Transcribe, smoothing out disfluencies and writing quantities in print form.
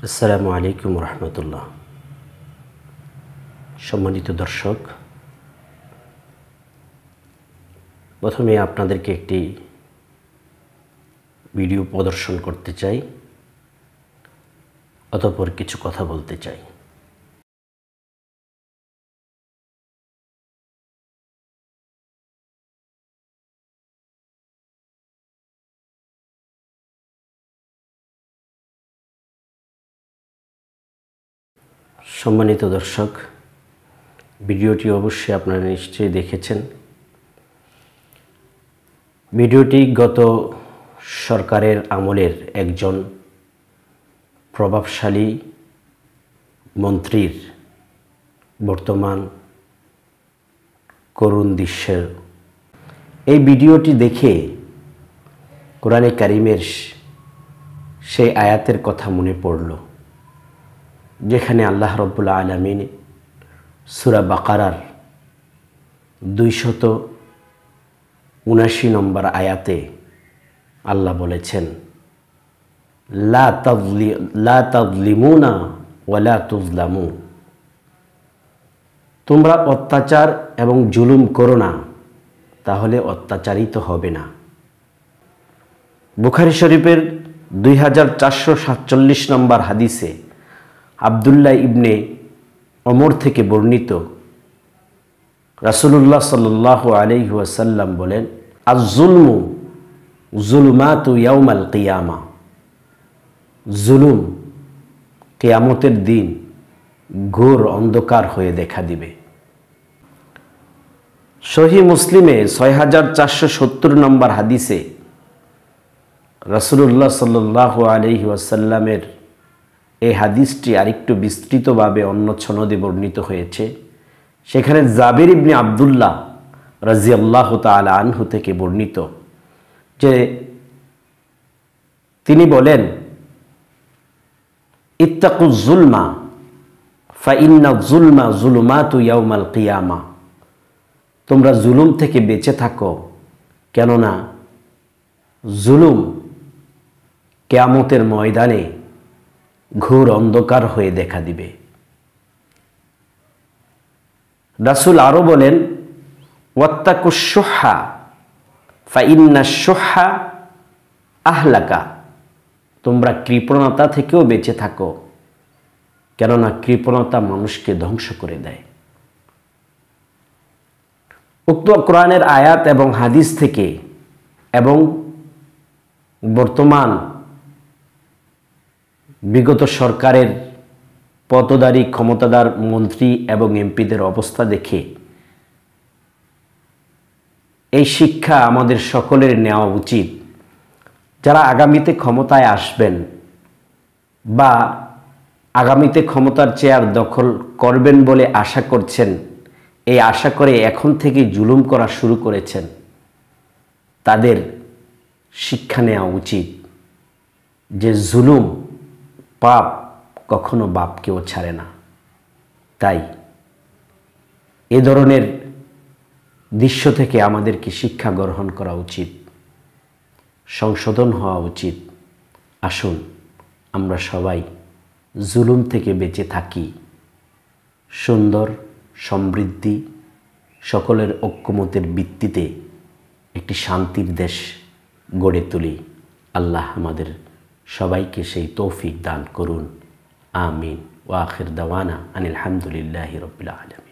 আসসালামু আলাইকুম রহমতুল্লাহ। সম্মানিত দর্শক, প্রথমে আপনাদেরকে একটি ভিডিও প্রদর্শন করতে চাই, অতঃপর কিছু কথা বলতে চাই। সম্মানিত দর্শক, ভিডিওটি অবশ্যই আপনারা নিশ্চয়ই দেখেছেন। ভিডিওটি গত সরকারের আমলের একজন প্রভাবশালী মন্ত্রীর বর্তমান করুণ দৃশ্যের। এই ভিডিওটি দেখে কোরআনে কারিমের সেই আয়াতের কথা মনে পড়ল, যেখানে আল্লাহ রাব্বুল আলামিন সূরা বাকারার 279 নম্বর আয়াতে আল্লাহ বলেছেন, লা তাযলিমুনা ওয়ালা তুযলামু, তোমরা অত্যাচার এবং জুলুম করো না, তাহলে অত্যাচারিত হবে না। বুখারী শরীফের 2447 নম্বর হাদিসে আব্দুল্লাহ ইবনে ওমর থেকে বর্ণিত, রাসূলুল্লাহ সাল্লাল্লাহু আলাইহি ওয়াসাল্লাম বলেন, আয-যুলমু যুলুমাতু ইয়াউমাল কিয়ামা, জুলুম কিয়ামতের দিন ঘোর অন্ধকার হয়ে দেখা দিবে। সহিহ মুসলিমে 6470 নম্বর হাদিসে রাসূলুল্লাহ সাল্লাল্লাহু আলাইহি ওয়াসাল্লামের এই হাদিসটি আরেকটু বিস্তৃতভাবে অন্য সনদে বর্ণিত হয়েছে। সেখানে জাবির ইবনে আব্দুল্লাহ রাদিয়াল্লাহু তাআলা আনহু থেকে বর্ণিত যে তিনি বলেন, ইত্তাকুজ যুলমা ফাইন্না যুলমা যুলুমাতু ইয়াউমাল কিয়ামা, তোমরা জুলুম থেকে বেঁচে থাকো, কেননা জুলুম কিয়ামতের ময়দানে ঘোর অন্ধকার হয়ে দেখা দিবে। রাসূল আরো বলেন, ওয়াত্তাকুশ শুহা ফাইন্নাশ শুহা আহলাকা, তোমরা কৃপণতা থেকেও বেঁচে থাকো, কেননা কৃপণতা মানুষকে ধ্বংস করে দেয়। উক্ত কোরআনের আয়াত এবং হাদিস থেকে এবং বর্তমান বিগত সরকারের পদধারী ক্ষমতাধর মন্ত্রী এবং এমপিদের অবস্থা দেখে এই শিক্ষা আমাদের সকলের নেওয়া উচিত। যারা আগামীতে ক্ষমতায় আসবেন বা আগামীতে ক্ষমতার চেয়ার দখল করবেন বলে আশা করছেন, এই আশা করে এখন থেকে জুলুম করা শুরু করেছেন, তাদের শিক্ষা নেওয়া উচিত যে জুলুম পাপ, কখনো বাপকেও ছাড়ে না। তাই এ ধরনের দৃশ্য থেকে আমাদেরকে শিক্ষা গ্রহণ করা উচিত, সংশোধন হওয়া উচিত। আসুন আমরা সবাই জুলুম থেকে বেঁচে থাকি, সুন্দর সমৃদ্ধি সকলের ঐক্যমতের ভিত্তিতে একটি শান্তির দেশ গড়ে তুলি। আল্লাহ আমাদের সবাইকে সেই তৌফিক দান করুন। আমিন। ওয়া আখির দাওয়ানা আনিল হামদুলিল্লাহি রাব্বিল আলামিন।